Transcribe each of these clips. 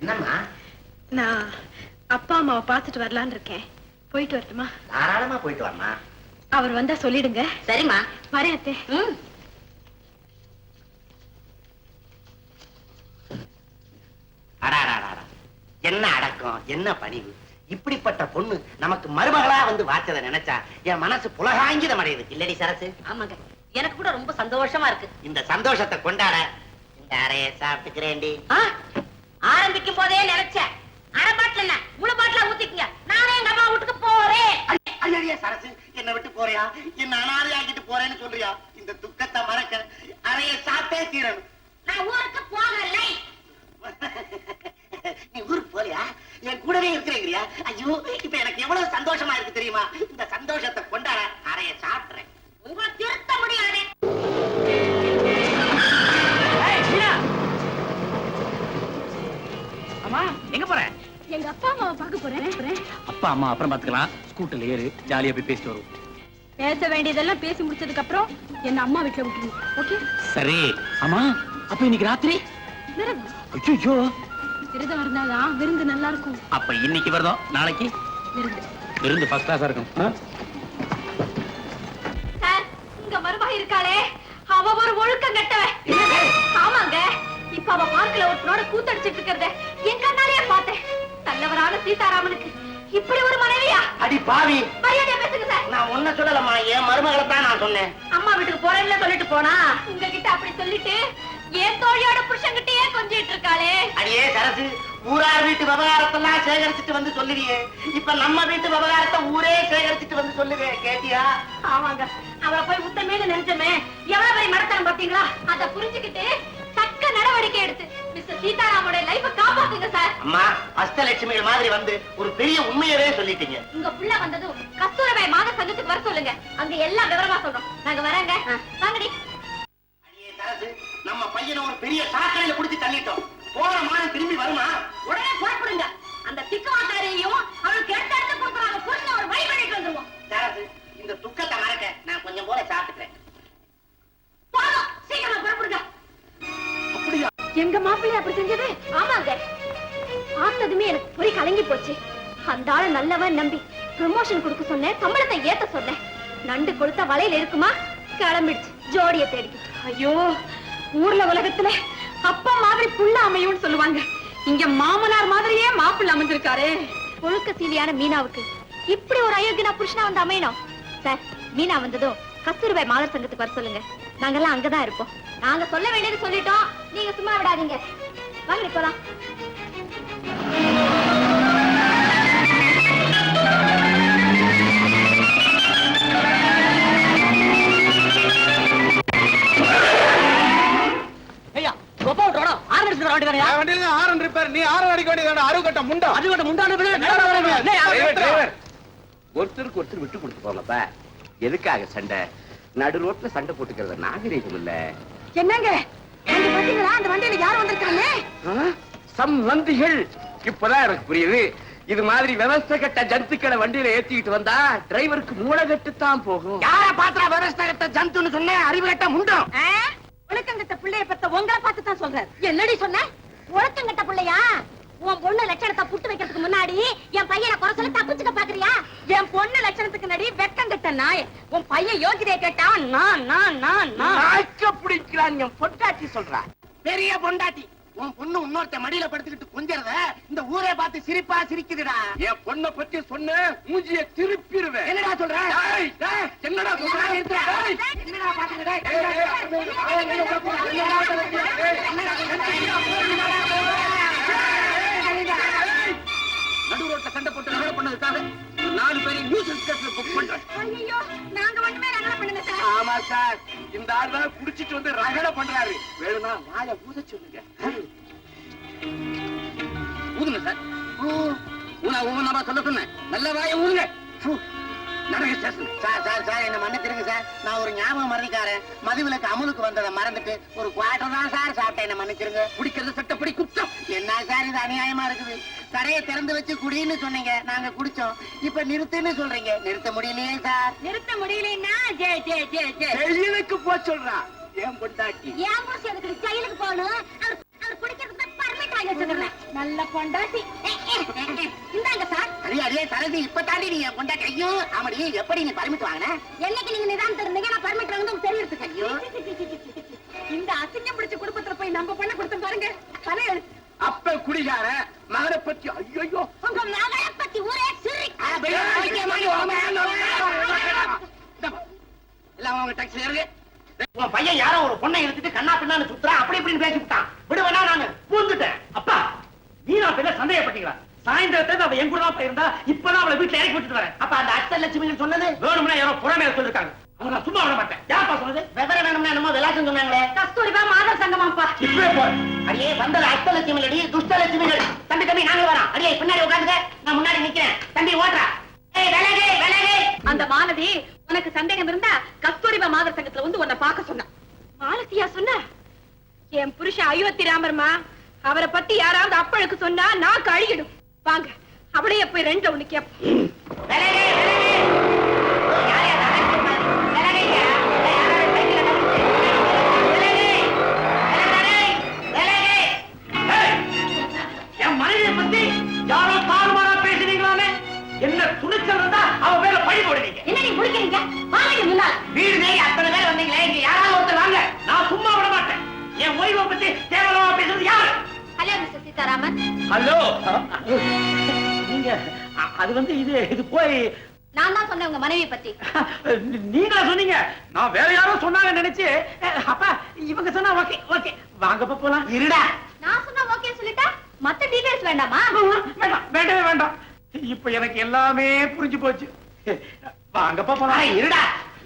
என்னம்மா? நான் அப்பா அம்மாவை பார்த்துட்டு வரலான்னு இருக்கேன். போயிட்டு வரட்டுமா? தாராளமா போயிட்டு வரமா. அவர் வந்தா சொல்லிடுங்க. சரிம்மா, வரேன் அத்தை. என்ன அடக்கம், என்ன பணிவு. இப்படிப்பட்ட பொண்ணு நமக்கு மருமகளா வந்து வாச்சதை நினைச்சா என் மனசு புலகாங்கிதம் அடையுது. இல்லடி சரசு? ஆமாங்க, எனக்கு கூட ரொம்ப சந்தோஷமா இருக்கு. இந்த சந்தோஷத்தை கொண்டாட இந்த அறைய சாப்பிட்டுக்கிறேன்டி. ஆரம்பிக்கும் போதே நினைச்சேன். அரை பாட்டில் என்ன, முழு பாட்டில ஊத்திக்கங்க. நானே எங்க அம்மா வீட்டுக்கு போறேன். ஐயா சரசு, என்ன விட்டு போறியா? என்ன அனாதை ஆக்கிட்டு போறேன்னு சொல்றியா? இந்த துக்கத்தை மறக்க அறைய சாப்பிட்டே தீரணும். நான் ஊருக்கு போகலை. நீ ஊருக்கு போறியா? என் கூடவே இருக்கிறீங்க. ஐயோ, இப்ப எனக்கு எவ்வளவு சந்தோஷமா இருக்கு தெரியுமா? இந்த சந்தோஷத்தை கொண்டாட அறைய சாப்பிடுறேன். உங்களை திருத்த முடியாது. அம்மா, எங்க போற? எங்க அப்பா அம்மாவை பார்க்க போறேன். அப்பா அம்மா அப்புறம் பாத்துக்கலாம். ஸ்கூட்டர்ல ஏறு, ஜாலியா போய் பேசிட்டு வரும். பேச வேண்டியதெல்லாம் பேசி முடிச்சதுக்கு அப்புறம் என்ன அம்மா வீட்டுல விட்டுருங்க. ஓகே? சரி. அம்மா, அப்ப இன்னைக்கு ராத்திரி விரதம். ஐயோ, விரதம் இருந்தாதான் விருந்து நல்லா இருக்கும். அப்ப இன்னைக்கு விரதம், நாளைக்கு விருந்து ஃபர்ஸ்ட் கிளாஸா இருக்கும். சார், உங்க மருமக இருக்காளே, அவ ஒரு ஒழுக்கம் கெட்டவன். ஆமாங்க, இப்ப அவ பார்க்கல ஒருத்தனோட கூத்தடிச்சிட்டு இருக்கிறத என் கண்ணாலேயே பார்த்தேன். நல்லவரான சீதாராமனுக்கு இப்படி ஒரு மனைவியா? அடி பாவி, மரியாதையா பேசுங்க சார். நான் ஒன்ன சொல்லலம்மா, என் மருமகளை தான் நான் சொன்னேன். அம்மா வீட்டுக்கு போறேன்னு சொல்லிட்டு போனா உங்ககிட்ட அப்படி சொல்லிட்டு ஏன் தோழியோட புருஷன்கிட்டயே கொஞ்சிட்டு இருக்காளே. அடியே சரசு, ஊரார் வீட்டு விவகாரத்தெல்லாம் சேகரிச்சுட்டு வந்து சொல்லுவியே, இப்ப நம்ம வீட்டு விவகாரத்தை ஊரே சேகரிச்சுட்டு வந்து சொல்லுவே. கேட்டியா? ஆமாங்க, அவளை போய் முத்தமேன்னு நினைச்சமே எவ்வளவு பெரிய மடத்தனம் பாத்தீங்களா? அத புரிஞ்சுக்கிட்டு தக்க நடவடிக்கை எடுத்து மிஸ்டர் சீதாராமோட லைஃப காப்பாத்துங்க சார். அம்மா, அஷ்டலட்சுமிகள் மாதிரி வந்து ஒரு பெரிய உண்மையவே சொல்லிட்டீங்க. உங்க புள்ள வந்ததும் கஸ்தூரபாய் மாக சங்கத்துக்கு வர சொல்லுங்க. அங்க எல்லாம் விவரமா சொல்றோம். நாங்க வரேங்க. வாங்கடி. அடியே சரசு, நம்ம பையனை ஒரு பெரிய சாக்கடையில புடிச்சு தள்ளிட்டோம். போற மானம் திரும்பி வருமா? உடனே புறப்படுங்க. அந்த திக்குவாக்காரையும் அவளுக்கு எடுத்து கொடுக்குறாங்க. புருஷன் ஒரு வழி பண்ணிட்டு வந்துருவோம். சரசு, இந்த துக்கத்தை மறக்க நான் கொஞ்சம் போல சாப்பிட்டுக்கிறேன். போதும், சீக்கிரமா புறப்படுங்க. அப்படியா? எங்க மாப்பிள்ளை அப்படி செஞ்சது? ஆமாங்க, பார்த்ததுமே எனக்கு பொறி கலங்கி போச்சு. அந்த ஆள நல்லவன் நம்பி ப்ரமோஷன் கொடுக்க சொன்னேன், சம்பளத்தை ஏத்த சொன்னேன். நண்டு கொடுத்த வலையில இருக்குமா, கிளம்பிடுச்சு ஜோடியை தேடி. ஐயோ, ஊர்ல உலகத்துல அப்பா மாதிரி புள்ள அமையும்னு சொல்லுவாங்க. இங்க மாமனார் மாதிரியே மாப்பிள்ளை அமைஞ்சிருக்காரே. ஒழுக்க சீலியான மீனாவுக்கு இப்படி ஒரு அயோக்கியனா புருஷனா வந்து அமையணும். சார், மீனா வந்ததும் கஸ்தூர்பாய் மாதர் சங்கத்துக்கு வர சொல்லுங்க. நாங்கெல்லாம் அங்கதான் இருப்போம். நாங்க சொல்ல வேண்டியது சொல்லிட்டோம், நீங்க சும்மா விடாதீங்க. வாங்க போலாம். ஒருத்தருக்கு ஒருத்தர் விட்டு கொடுத்து போங்கப்பா. எதுக்காக சண்டை? நடு ரோட்ல சண்டை போட்டுக்கிறது நாகரீகம் இல்ல. என்னங்க பாத்தீங்களா, அந்த வண்டியில யார் வந்திருக்காங்க? சம்பந்திகள். இப்பதான் எனக்கு புரியுது. இது மாதிரி விவசாய கட்ட ஜந்துக்களை வண்டியில ஏத்திக்கிட்டு வந்தா டிரைவருக்கு மூளை கட்டுத்தான் போகும். யார பாத்திரா விவசாய கட்ட ஜந்துன்னு சொன்னேன்? அறிவு கட்ட முண்டம். ஒழுக்கங்கட்ட பிள்ளைய பத்த உங்களை பார்த்து தான் சொல்றேன். என்னடி சொன்ன? ஒழுக்கங்கட்ட பிள்ளையா? உன் பொண்ணு லட்சணத்தை புட்டு வைக்கிறதுக்கு முன்னாடி என் பையனை குறை சொல்ல தப்பிச்சுக்க பாக்குறியா? என் பொண்ணு லட்சணத்துக்கு நடி வெக்கங்கட்ட நாய். உன் பையன் யோகிதையை கேட்டா நாய்க்க பிடிக்கிறான். என் பொண்டாட்டி சொல்றா. பெரிய பொண்டாட்டி. உன் பொண்ணு இன்னொருத்த மடியில படுத்துக்கிட்டு கொஞ்சறத இந்த ஊரே பார்த்து சிரிப்பா சிரிக்குதுடா. என் பொண்ணை பத்தி சொன்ன மூஞ்சிய திருப்பிடுவேன். என்னடா சொல்ற? என்னடா சொல்ற? என்னடா பாத்துக்கிட்ட? நடு ரோட்ல சண்டை போட்டு நகர பண்ணதுக்காக 4 பேரையும் நியூசன்ஸ் கேஸ்ல புக் பண்றேன். ஐயோ, நாங்க ஒண்ணுமே ரகலை பண்ணுங்க சார். ஆமா சார், இந்த ஆள் தான் குடிச்சிட்டு வந்து ரகலை பண்றாரு. வேணும்னா வாயை ஊத சொல்லுங்க. ஊதுங்க சார். ஊனா சொல்ல சொன்னேன். நல்ல வாயை ஊதுங்க. நடக்க ஸ்டேஷன். சார் என்ன மன்னிச்சிருங்க சார். நான் ஒரு ஞாபகம் மறந்துக்காரன். மதுவிலக்கு அமுலுக்கு வந்ததை மறந்துட்டு ஒரு குவார்டர் தான் சார் சாப்பிட்டேன். என்ன மன்னிச்சிருங்க. குடிக்கிறது சட்டப்படி குற்றம். என்ன சார் இது அநியாயமா இருக்குது? கடையை திறந்து வச்சு குடின்னு சொன்னீங்க, நாங்க குடிச்சோம். இப்ப நிறுத்துன்னு சொல்றீங்க. நிறுத்த முடியலையே சார். நிறுத்த முடியலன்னா ஜெயிலுக்கு போ சொல்றா. ஏன் பொண்டாட்டி ஏன் போச்சு? அதுக்கு ஜெயிலுக்கு போகணும். அவர் குடிக்கிறதுக்கு பர்மிட் வாங்கி வச்சிருக்கேன். நல்ல பொண்டாட்டி இந்தாங்க சார். அடியே சரதி இப்ப தாண்டி நீ கொண்ட கையும் ஆமடி எப்படி நீ பர்மிட் வாங்கின? என்னைக்கு நீங்க நிதானம் இருந்தீங்க நான் பர்மிட் வாங்க தெரியுது. ஐயோ இந்த அசிங்கம் பிடிச்ச குடும்பத்துல போய் நம்ம பண்ண கொடுத்த பாருங்க. தலை எழுத்து. அப்ப குடிகார மகனை பத்தி ஐயோ உங்க மகளை பத்தி ஊரே சிரி. எல்லாம் அவங்க டாக்ஸி ஏறுங்க. உன் பையன் யாரோ ஒரு பொண்ணை எடுத்துட்டு கண்ணா பின்னான்னு சுத்துறான் அப்படி இப்படின்னு பேசி விட்டான். விடுவேனா நானு பூந்துட்டேன். அப்பா நீ நான் பேர சந்தேகப்பட்டீங்களா? சாயந்தரத்துல அவ என் கூட தான் போயிருந்தா இப்பதான் அவளை வீட்டுல இறக்கி விட்டுட்டு வரேன். அப்ப அந்த அஷ்டலட்சுமி சொன்னது வேணும்னா யாரோ புறமே சொல்லிருக்காங்க. அவங்க நான் சும்மா விட மாட்டேன். யார்ப்பா சொன்னது? விவரம் வேணும்னா என்னமோ விளாசம் சொன்னாங்களே. கஸ்தூரிபா மாதர் சங்கமாப்பா. இப்பவே போறேன். அடியே வந்தது அஷ்டலட்சுமி அடி துஷ்டலட்சுமிகள். தம்பி தம்பி நாங்க வரோம். அடியே பின்னாடி உட்காந்துக்க, நான் முன்னாடி நிக்கிறேன். தம்பி ஓட்டுறா. விலகே விலகே. அந்த மாலதி உனக்கு சந்தேகம் இருந்தா கஸ்தூரிபா மாதர் சங்கத்துல வந்து உன்னை பார்க்க சொன்னா. மாலத்தியா சொன்ன? என் புருஷன் அயோத்தி ராமர்மா, அவரை பத்தி யாராவது அப்பழுக்கு சொன்னா நான் கழுகிடும். வாங்க அப்படியே போய் ரெண்டு ஒண்ணு கேப்போம். விலகே விலகே. யார் யார் அழைச்சிட்டு விலகையா? யாராவது சைக்கிள்ல நடந்து. விலகே விலகே விலகே. ஏய், என் மனைவியை பத்தி யாரோ தாறுமாறா பேசுறீங்களாமே? என்ன துணிச்சல் இருந்தா அவ மேல பழி போடுறீங்க. என்ன நீ முடிக்கிறீங்க? வாங்க முன்னால. வீடு தேடி அத்தனை பேர் வந்தீங்களே, இங்க யாராவது ஒருத்தர் வாங்க. நான் சும்மா விட மாட்டேன். என் ஓய்வை பத்தி கேவலமா பேசுறது யாரு? Hello mister Sitharaman. ஹலோ நீங்க அது வந்து இது போய் நான் தான் சொன்னேன் உங்க மனைவி பத்தி. நீங்களா சொன்னீங்க? நான் வேற யாரோ சொன்னாங்க நினைச்சு அப்பா இவங்க சொன்னா ஓகே ஓகே வாங்கப்பா போலாம். இருடா. நான் சொன்னா ஓகே சொல்லிட்டா மத்த டீடைல்ஸ் வேண்டாமா? வேண்டாம் வேண்டவே வேண்டாம். இப்ப எனக்கு எல்லாமே புரிஞ்சு போச்சு. வாங்கப்பா போலாம். இருடா.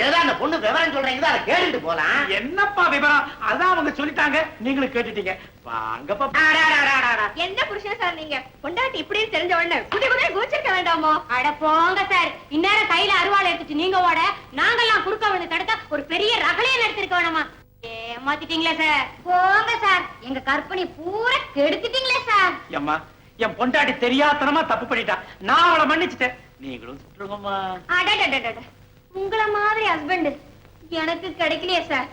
ஏதோ அந்த பொண்ணு விவரம் சொல்றீங்க, அதை கேட்டுட்டு போலாம். என்னப்பா விவரம்? அதான் அவங்க சொல்லிட்டாங்க, நீங்களும் கேட்டுட்டீங்க. வாங்கப்பா. என்ன புருஷன் சார் நீங்க? பொண்டாட்டி இப்படி தெரிஞ்ச உடனே குடி குடியே கோச்சிருக்க வேண்டாமோ? அட போங்க சார். இந்நேரம் கையில அருவாள் எடுத்துட்டு நீங்க ஓட நாங்கெல்லாம் குறுக்க வந்து தடுக்க ஒரு பெரிய ரகளையை எடுத்திருக்க வேணாமா? ஏமாத்திட்டீங்களே சார். போங்க சார். எங்க கற்பனை பூரா கெடுத்துட்டீங்களே சார். அம்மா என் பொண்டாட்டி தெரியாதனமா தப்பு பண்ணிட்டா. நான் அவளை மன்னிச்சுட்டேன். நீங்களும் சுற்றுங்கம்மா. அடடடடட. உங்கள மாதிரி ஹஸ்பண்ட் எனக்கு கிடைக்கலையே சார்.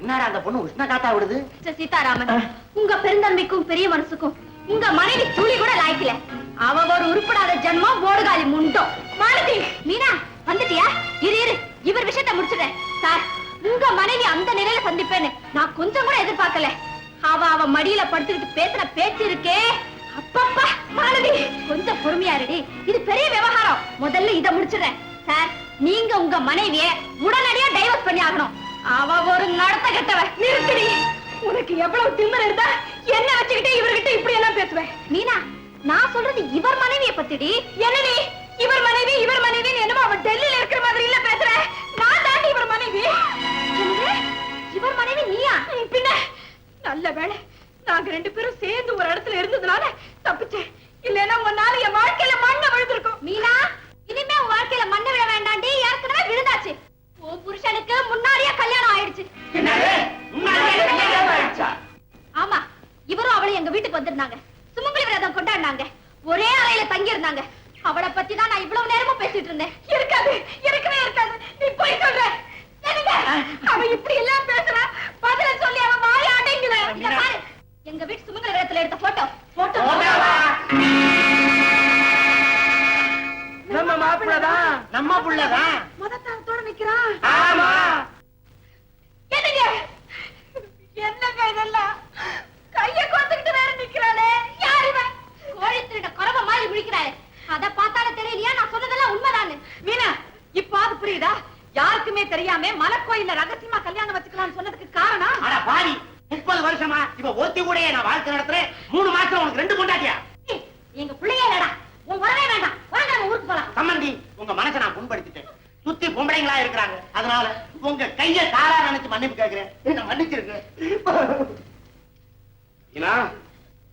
என்னடா அந்த பொண்ணு உஷ்ண காத்தா விடுது? மிஸ்டர் சீதாராமன், உங்க பெருந்தன்மைக்கும் பெரிய மனசுக்கும் உங்க மனைவி துளி கூட லாய்க்கல. அவ ஒரு உருப்படாத ஜென்மம், ஓடுகாலி முண்டோம். மாலதி, மீனா வந்துட்டியா? இரு இவர் விஷயத்தை முடிச்சுட்டேன் சார். உங்க மனைவி அந்த நிலையில சந்திப்பேன்னு நான் கொஞ்சம் கூட எதிர்பார்க்கல. அவ மடியில படுத்துக்கிட்டு பேசுற பேச்சு இருக்கே, அப்பப்பா. மாலதி கொஞ்சம் பொறுமையா இருடி, இது பெரிய விவகாரம். முதல்ல இத முடிச்சிடுறேன் சார். நீங்க உங்க மனைவிய உடனடியா டைவர்ஸ் பண்ணி ஆகணும். அவ ஒரு நடத்த கெட்டவ. நிறுத்தடி. உனக்கு எவ்வளவு திமிரு இருந்தா என்ன வச்சுக்கிட்டே இவர்கிட்ட இப்படி எல்லாம் பேசுவேன்? மீனா, நான் சொல்றது இவர் மனைவியை பத்திடி. என்னடி இவர் மனைவி என்னமோ அவன் டெல்லியில இருக்கிற மாதிரி இல்ல பேசுற. நான் தாண்டி இவர் மனைவி. இவர் மனைவி நீயா? பின்ன நல்ல வேளை நாங்க ரெண்டு பேரும் சேர்ந்து ஒரு இடத்துல இருந்ததுனால தப்பிச்சேன். இல்லன்னா உன்னால என் வாழ்க்கையில மண்ணை விழுந்திருக்கும். மீனா, இனிமே உன் வாழ்க்கையில மண்ணை விழ வேண்டாண்டி. ஏற்கனவே விழுந்தாச்சு. உன் புருஷனுக்கு முன்னாடியே கல்யாணம் ஆயிடுச்சு. ஆமா, இவரும் அவளும் எங்க வீட்டுக்கு வந்திருந்தாங்க. சுமங்கலி விரதம் கொண்டாடினாங்க. ஒரே அறையில தங்கி இருந்தாங்க. அவளை பத்தி தான் நான் இவ்வளவு நேரமும் பேசிட்டு இருந்தேன். இருக்காது, இருக்கவே இருக்காது. நீ போய் சொல்ற. அவ இப்படி எல்லாம் பேசுறா. பதில சொல்லி அவன் வாய அடைங்கல. எங்க வீட்டு சுமங்கலி விரதத்துல எடுத்த போட்டோ நம்ம மாப்பிள்ளதான். நம்ம புள்ளதான். மதத்தாரத்தோட நிக்கிறான். ஆமா. என்னங்க இதெல்லாம்? கைய கோத்துக்கிட்டு வேற நிக்கிறாளே. யார் இவன்? கோழி திருட குறவ மாதிரி முடிக்கிறாளே. அத பார்த்தாலே தெரியலையா நான் சொன்னதெல்லாம் உண்மைதானே? மீனா, இப்பாது புரியுதா? யாருக்குமே தெரியாம மலக்கோயில்ல ரகசியமா கல்யாணம் வச்சுக்கலாம்னு சொன்னதுக்கு காரணம்? அட பாவி, 30 வருஷமா இவ ஒருத்தி கூட நான் வாழ்க்கை நடத்துறேன். 3 மாசத்துல உனக்கு 2 பொண்டாட்டியா? எங்க பிள்ளையே இல்லடா. உன் வரவே வேண்டாம். வாங்க நம்ம ஊருக்கு போலாம். சம்மந்தி, உங்க மனசை நான் புண்படுத்திட்டேன். சுத்தி பொம்பளைங்களா இருக்கிறாங்க. அதனால உங்க கைய தாரா நினைச்சு மன்னிப்பு கேட்கிறேன். என்ன மன்னிச்சிருக்கேன்.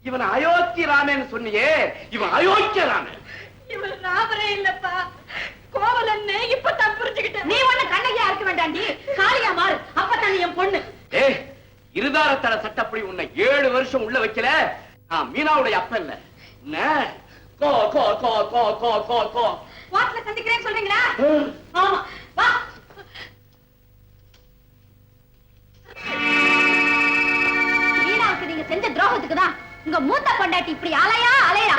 இவன் அயோத்தி ராமன் சொன்னியே, இவன் அயோக்கிய ராமன். இவர் ராமரே இல்லப்பா, கோவலன்னு இப்பதான் புரிஞ்சுக்கிட்டேன். நீ ஒண்ணு கண்ணகியா இருக்க வேண்டாண்டி. காளியா மாறு. அப்பதான் என் பொண்ணு. ஏய், இருதாரத்தட சட்டப்படி உன்னை 7 வருஷம் உள்ள வைக்கல. நான் மீனாவுடைய அப்ப இல்ல. என்ன கோ கோ கோ கோ கோ கோ கோ வாட்ல சந்திக்கிறேன்னு சொல்றீங்களா? ஆமா, வா. மீனாவுக்கு நீங்க செஞ்ச துரோகத்துக்கு தான் உங்க மூத்த பொண்டாட்டி இப்படி அலையா அலையா